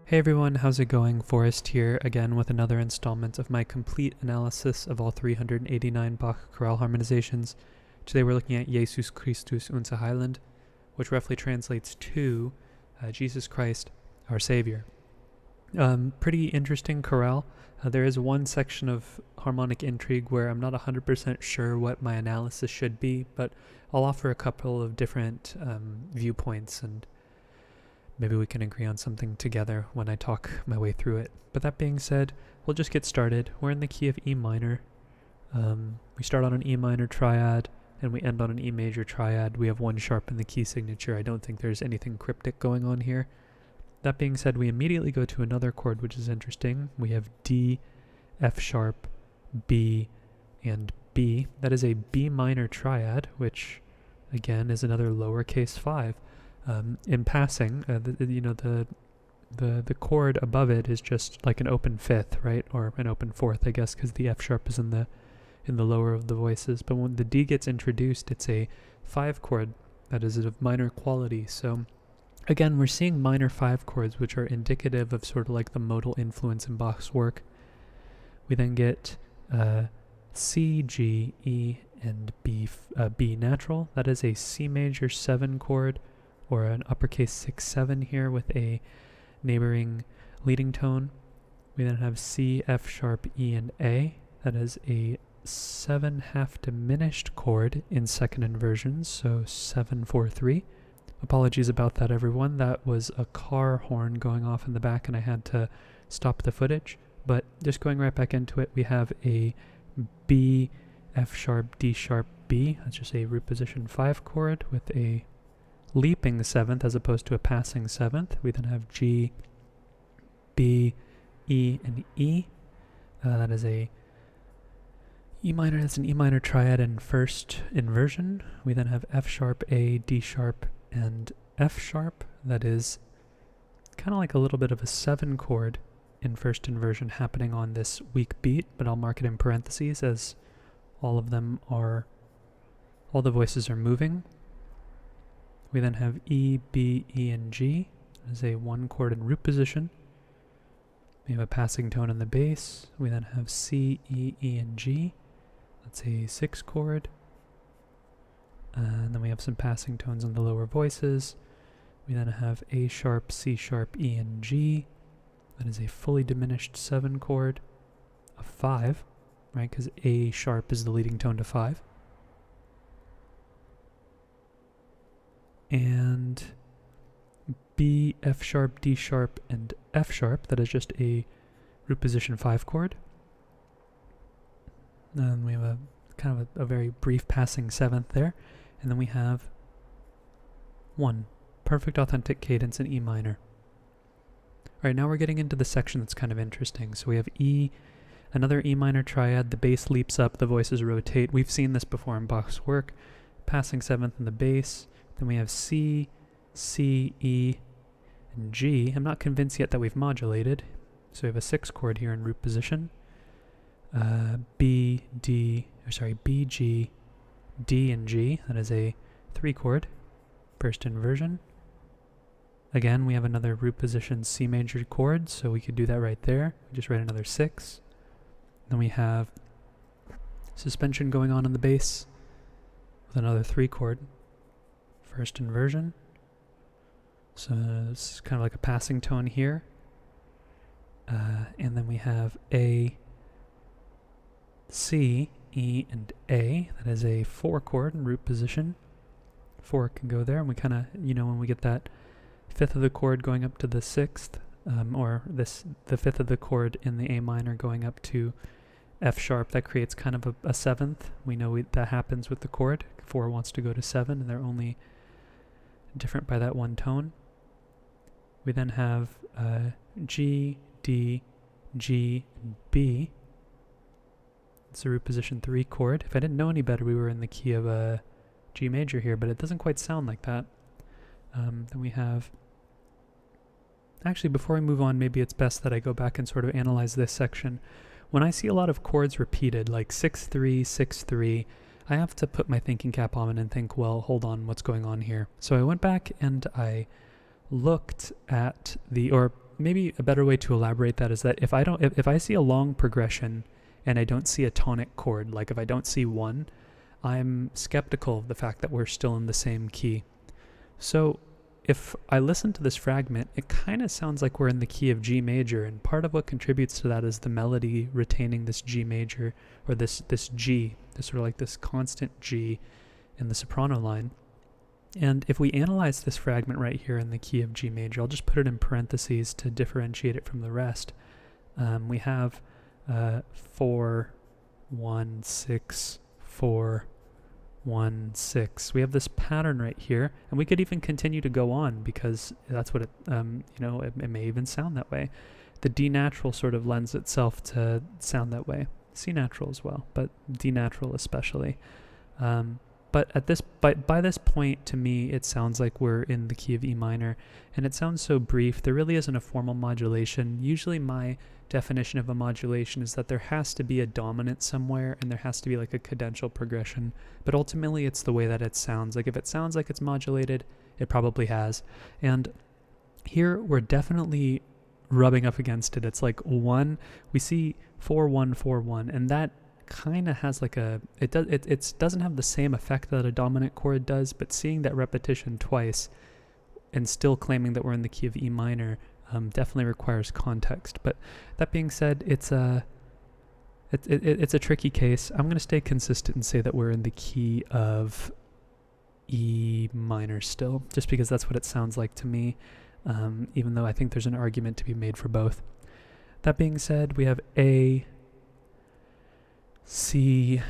Hey everyone, how's it going? Forrest here again with another installment of my complete analysis of all 389 Bach chorale harmonizations. Today we're looking at Jesus Christus, unser Heiland, which roughly translates to Jesus Christ, our Savior. Pretty interesting chorale. There is one section of harmonic intrigue where I'm not 100% sure what my analysis should be, but I'll offer a couple of different viewpoints and maybe we can agree on something together when I talk my way through it. But that being said, we'll just get started. We're in the key of E minor. We start on an E minor triad, and we end on an E major triad. We have one sharp in the key signature. I don't think there's anything cryptic going on here. That being said, we immediately go to another chord, which is interesting. We have D, F sharp, B, and B. That is a B minor triad, which, again, is another lowercase 5. In passing, the chord above it is just like an open fifth, right, or an open fourth, I guess, because the F sharp is in the lower of the voices. But when the D gets introduced, it's a 5 chord that is of minor quality. So again, we're seeing minor 5 chords, which are indicative of sort of like the modal influence in Bach's work. We then get C, G, E, and B natural. That is a C major 7 chord, or an uppercase 6-7 here with a neighboring leading tone. We then have C, F sharp, E, and A. That is a 7 half diminished chord in second inversions, so 7-4-3. Apologies about that, everyone. That was a car horn going off in the back and I had to stop the footage. But just going right back into it, we have a B, F sharp, D sharp, B. That's just a root position 5 chord with a leaping 7th as opposed to a passing 7th. We then have G, B, E, and E. That is a E minor. That's an E minor triad in first inversion. We then have F sharp, A, D sharp, and F sharp. That is kind of like a little bit of a 7 chord in first inversion happening on this weak beat, but I'll mark it in parentheses as all the voices are moving. We then have E, B, E, and G as a 1 chord in root position. We have a passing tone in the bass. We then have C, E, E, and G. That's a 6 chord. And then we have some passing tones in the lower voices. We then have A sharp, C sharp, E, and G. That is a fully diminished 7 chord of 5, right? Because A sharp is the leading tone to 5. And B, F sharp, D sharp, and F sharp. That is just a root position 5 chord. Then we have a kind of a very brief passing 7th there. And then we have 1 perfect authentic cadence in E minor. Alright, now we're getting into the section that's kind of interesting. So we have E, another E minor triad. The bass leaps up, the voices rotate. We've seen this before in Bach's work. Passing 7th in the bass. Then we have C, C, E, and G. I'm not convinced yet that we've modulated. So we have a 6 chord here in root position. B, G, D, and G. That is a 3 chord, first inversion. Again, we have another root position C major chord, so we could do that right there. We just write another 6. Then we have suspension going on in the bass with another 3 chord. First inversion. So it's kind of like a passing tone here. And then we have A, C, E, and A. That is a 4 chord in root position. 4 can go there, and we kind of, when we get that 5th of the chord going up to the 6th, the 5th of the chord in the A minor going up to F sharp, that creates kind of a 7th. We know that happens with the chord. 4 wants to go to 7, and they're only different by that 1 tone. We then have G, D, G, and B. It's a root position 3 chord. If I didn't know any better, we were in the key of G major here, but it doesn't quite sound like that. Then we have... Actually, before we move on, maybe it's best that I go back and sort of analyze this section. When I see a lot of chords repeated, like 6-3, 6-3, I have to put my thinking cap on and think, well, hold on, what's going on here? So I went back and I looked at maybe a better way to elaborate that is that if I see a long progression and I don't see a tonic chord, like if I don't see one, I'm skeptical of the fact that we're still in the same key. So if I listen to this fragment, it kind of sounds like we're in the key of G major, and part of what contributes to that is the melody retaining this G major, or this G, this sort of like this constant G in the soprano line. And if we analyze this fragment right here in the key of G major, I'll just put it in parentheses to differentiate it from the rest. We have 4, 1, 6, 4, 1, 6. We have this pattern right here, and we could even continue to go on because that's what it, it may even sound that way. The D natural sort of lends itself to sound that way. C natural as well, but D natural especially. But by this point, to me, it sounds like we're in the key of E minor, and it sounds so brief. There really isn't a formal modulation. Usually my definition of a modulation is that there has to be a dominant somewhere, and there has to be like a cadential progression, but ultimately it's the way that it sounds. Like if it sounds like it's modulated, it probably has. And here we're definitely rubbing up against it. It's like 1, we see 4, 1, 4, 1, and that kind of has like it doesn't have the same effect that a dominant chord does, but seeing that repetition twice and still claiming that we're in the key of E minor definitely requires context. But that being said, it's a tricky case. I'm going to stay consistent and say that we're in the key of E minor still, just because that's what it sounds like to me, even though I think there's an argument to be made for both. That being said, we have A, C,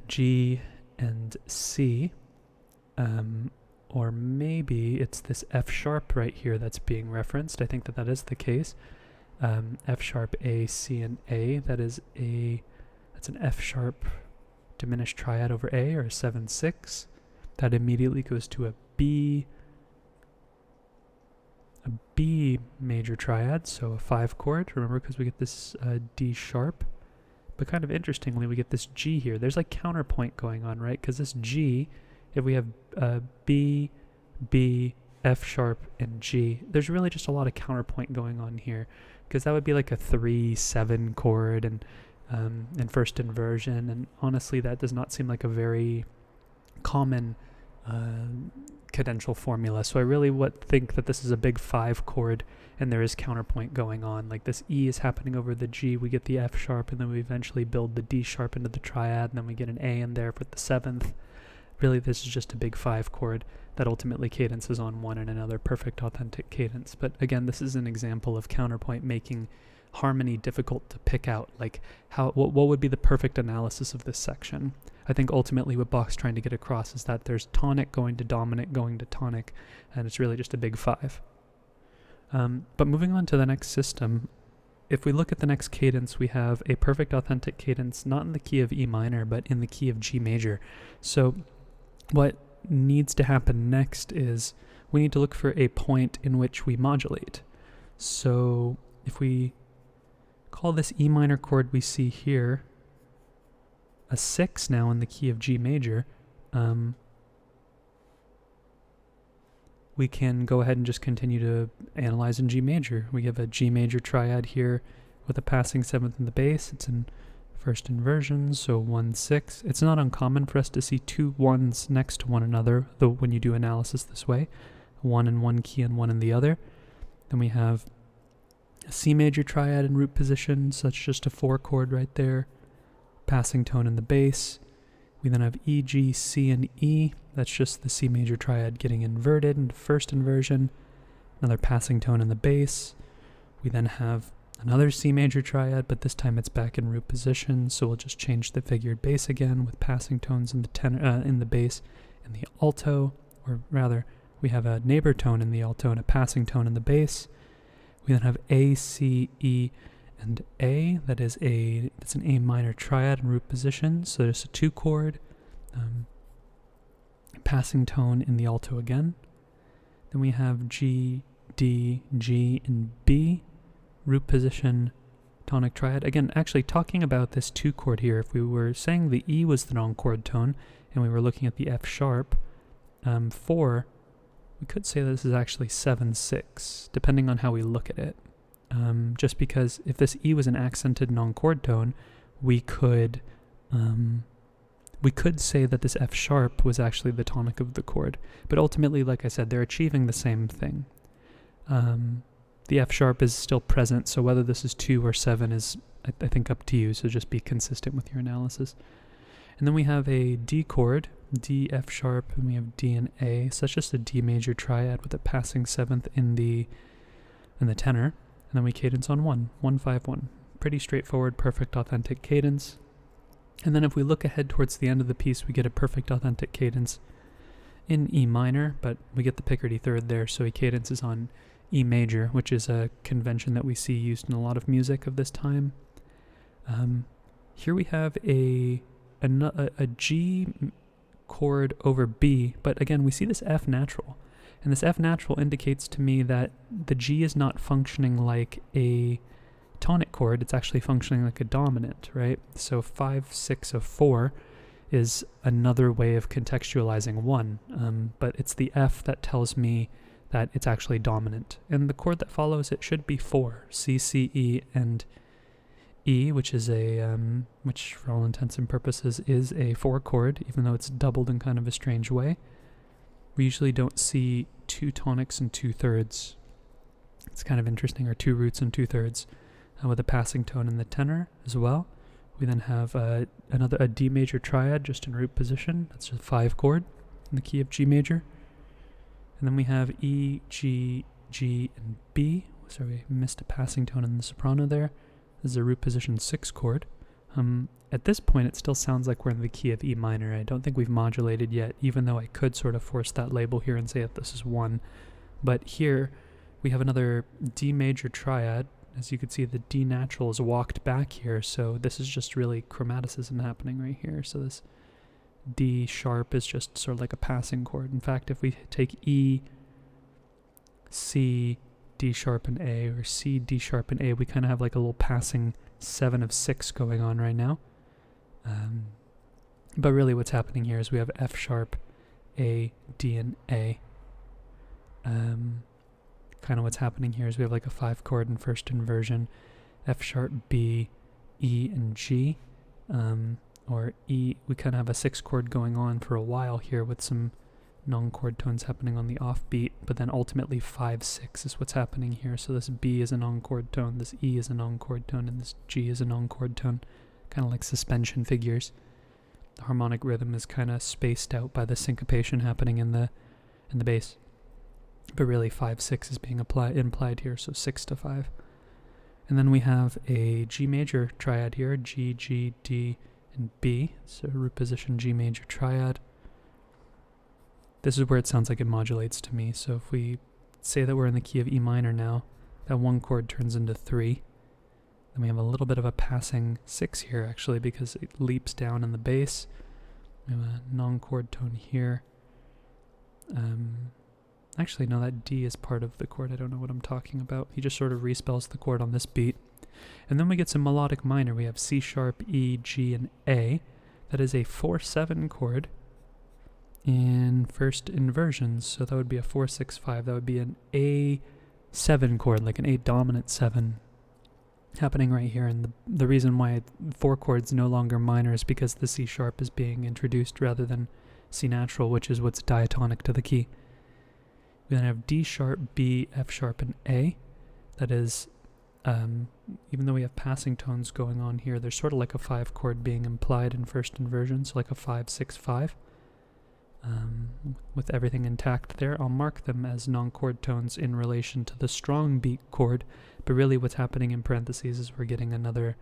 G, and C, or maybe it's this F sharp right here that's being referenced. I think that is the case. F sharp, A, C, and A. That's an F sharp diminished triad over A, or a 7/6. That immediately goes to a B major triad, so a 5 chord. Remember, because we get this D sharp. But kind of interestingly, we get this G here. There's like counterpoint going on, right? Because this G, if we have B, F sharp, and G, there's really just a lot of counterpoint going on here. Because that would be like a 3/7 chord and first inversion. And honestly, that does not seem like a very common cadential formula. So I really think that this is a big 5 chord, and there is counterpoint going on. Like this E is happening over the G, we get the F sharp, and then we eventually build the D sharp into the triad, and then we get an A in there for the 7th. Really, this is just a big 5 chord that ultimately cadences on one and another perfect authentic cadence. But again, this is an example of counterpoint making harmony difficult to pick out. Like what would be the perfect analysis of this section? I think ultimately what Bach's trying to get across is that there's tonic going to dominant going to tonic, and it's really just a big 5. But moving on to the next system, if we look at the next cadence, we have a perfect authentic cadence, not in the key of E minor, but in the key of G major. So what needs to happen next is we need to look for a point in which we modulate. So if we call this E minor chord we see here a 6 now in the key of G major, we can go ahead and just continue to analyze in G major. We have a G major triad here with a passing 7th in the bass. It's in first inversion, so 1, 6. It's not uncommon for us to see 2 1s next to one another, though when you do analysis this way, 1 in one key and 1 in the other. Then we have a C major triad in root position, so that's just a 4 chord right there. Passing tone in the bass. We then have E, G, C, and E. That's just the C major triad getting inverted into first inversion. Another passing tone in the bass. We then have another C major triad, but this time it's back in root position, so we'll just change the figured bass again with passing tones in the in the bass and the alto, or rather, we have a neighbor tone in the alto and a passing tone in the bass. We then have A, C, E, and A. That's an A minor triad in root position, so there's a 2 chord, passing tone in the alto again. Then we have G, D, G, and B, root position, tonic triad. Again, actually talking about this 2 chord here, if we were saying the E was the non-chord tone, and we were looking at the F sharp, 4, we could say this is actually 7/6, depending on how we look at it. just because if this E was an accented non-chord tone, we could say that this F sharp was actually the tonic of the chord. But ultimately, like I said, they're achieving the same thing. The F sharp is still present, so whether this is 2 or 7 is, I think, up to you, so just be consistent with your analysis. And then we have a D chord, D, F sharp, and we have D and A. So that's just a D major triad with a passing 7th in the tenor. And then we cadence on 1, 1, 5, 1. Pretty straightforward, perfect authentic cadence. And then if we look ahead towards the end of the piece, we get a perfect authentic cadence in E minor, but we get the Picardy third there, so he cadences on E major, which is a convention that we see used in a lot of music of this time. Here we have a G chord over B, but again, we see this F natural. And this F natural indicates to me that the G is not functioning like a tonic chord, it's actually functioning like a dominant, right? So 5, 6 of 4 is another way of contextualizing 1, but it's the F that tells me that it's actually dominant. And the chord that follows it should be 4, C, C, E, and E, which is which for all intents and purposes is a 4 chord, even though it's doubled in kind of a strange way. We usually don't see 2 tonics and 2 thirds. It's kind of interesting, or 2 roots and 2 thirds, with a passing tone in the tenor as well. We then have a D major triad just in root position. That's a 5 chord in the key of G major. And then we have E, G, G, and B. So we missed a passing tone in the soprano there. This is a root position 6 chord. At this point, it still sounds like we're in the key of E minor. I don't think we've modulated yet, even though I could sort of force that label here and say that this is 1. But here, we have another D major triad. As you can see, the D natural is walked back here, so this is just really chromaticism happening right here. So this D sharp is just sort of like a passing chord. In fact, if we take E, C, D sharp, and A, or C, D sharp, and A, we kind of have like a little passing 7 of 6 going on right now. But really what's happening here is we have F sharp, A, D, and A. Kind of what's happening here is we have like a 5 chord in first inversion, F sharp, B, E, and G. Or E, we kind of have a 6 chord going on for a while here with some non-chord tones happening on the offbeat, but then ultimately 5, 6 is what's happening here. So this B is a non-chord tone, this E is a non-chord tone, and this G is a non-chord tone, kind of like suspension figures. The harmonic rhythm is kind of spaced out by the syncopation happening in the bass. But really 5, 6 is being implied here, so 6 to 5. And then we have a G major triad here, G, G, D, and B. So root position G major triad. This is where it sounds like it modulates to me. So if we say that we're in the key of E minor now, that 1 chord turns into 3. Then we have a little bit of a passing 6 here, actually, because it leaps down in the bass. We have a non-chord tone here. Actually, no, that D is part of the chord. I don't know what I'm talking about. He just sort of respells the chord on this beat. And then we get some melodic minor. We have C sharp, E, G, and A. That is a 4-7 chord in first inversion. So that would be a 4-6-5. That would be an A7 chord, like an A dominant 7 happening right here. And the reason why 4 chords no longer minor is because the C sharp is being introduced rather than C natural, which is what's diatonic to the key. We then have D sharp, B, F sharp, and A. That is, even though we have passing tones going on here, there's sort of like a 5 chord being implied in first inversion, so like a 5-6-5. With everything intact there, I'll mark them as non-chord tones in relation to the strong beat chord, but really what's happening in parentheses is we're getting another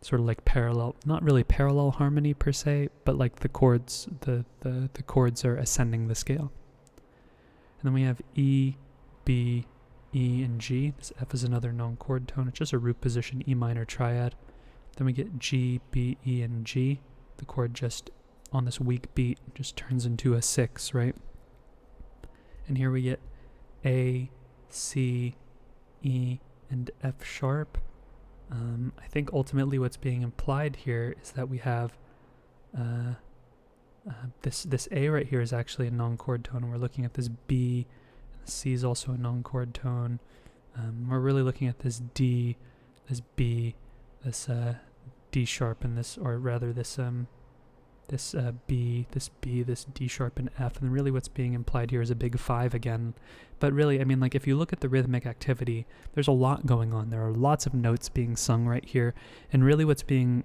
sort of like parallel, not really parallel harmony per se, but like the chords, the chords are ascending the scale. And then we have E, B, E, and G. This F is another non-chord tone. It's just a root position E minor triad. Then we get G, B, E, and G. The chord just on this weak beat just turns into a 6, right? And here we get A, C, E, and F sharp. I think ultimately what's being implied here is that we have this A right here is actually a non-chord tone, and we're looking at this B. And C is also a non-chord tone. We're really looking at this D, this B, this D sharp, and this, or rather this B, this D sharp, and F, and really what's being implied here is a big 5 again. But really, I mean, like, if you look at the rhythmic activity, there's a lot going on. There are lots of notes being sung right here, and really what's being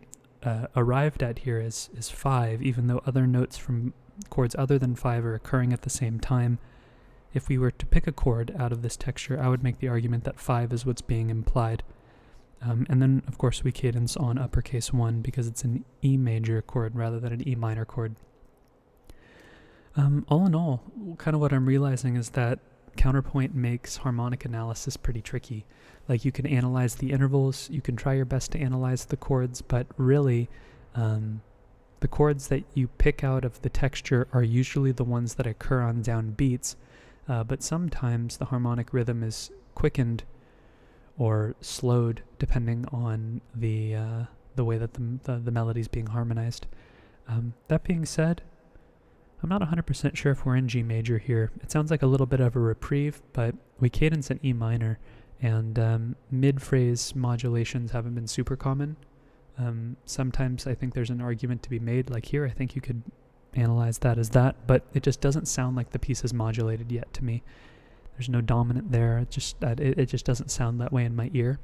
arrived at here is 5, even though other notes from chords other than 5 are occurring at the same time. If we were to pick a chord out of this texture, I would make the argument that 5 is what's being implied. And then, of course, we cadence on uppercase 1 because it's an E major chord rather than an E minor chord. All in all, kind of what I'm realizing is that counterpoint makes harmonic analysis pretty tricky. Like, you can analyze the intervals, you can try your best to analyze the chords, but really, the chords that you pick out of the texture are usually the ones that occur on downbeats, but sometimes the harmonic rhythm is quickened or slowed depending on the way that the melody is being harmonized. That being said, I'm not 100% sure if we're in G major here. It sounds like a little bit of a reprieve, but we cadence in E minor, and mid-phrase modulations haven't been super common. Sometimes I think there's an argument to be made, like here, I think you could analyze that as that, but it just doesn't sound like the piece is modulated yet to me. There's no dominant there. It just doesn't sound that way in my ear.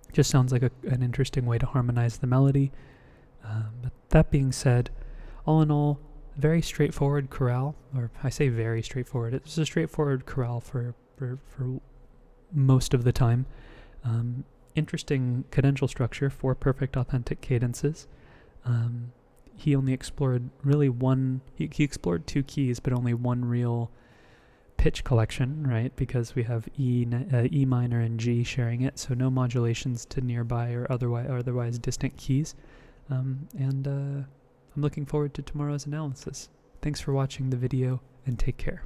It just sounds like an interesting way to harmonize the melody. But that being said, all in all, very straightforward chorale, or I say very straightforward. It's a straightforward chorale for most of the time. Interesting cadential structure, 4 perfect authentic cadences. He only explored really he explored 2 keys, but only one real pitch collection, right? Because we have E minor and G sharing it, so no modulations to nearby or otherwise distant keys. And I'm looking forward to tomorrow's analysis. Thanks for watching the video, and take care.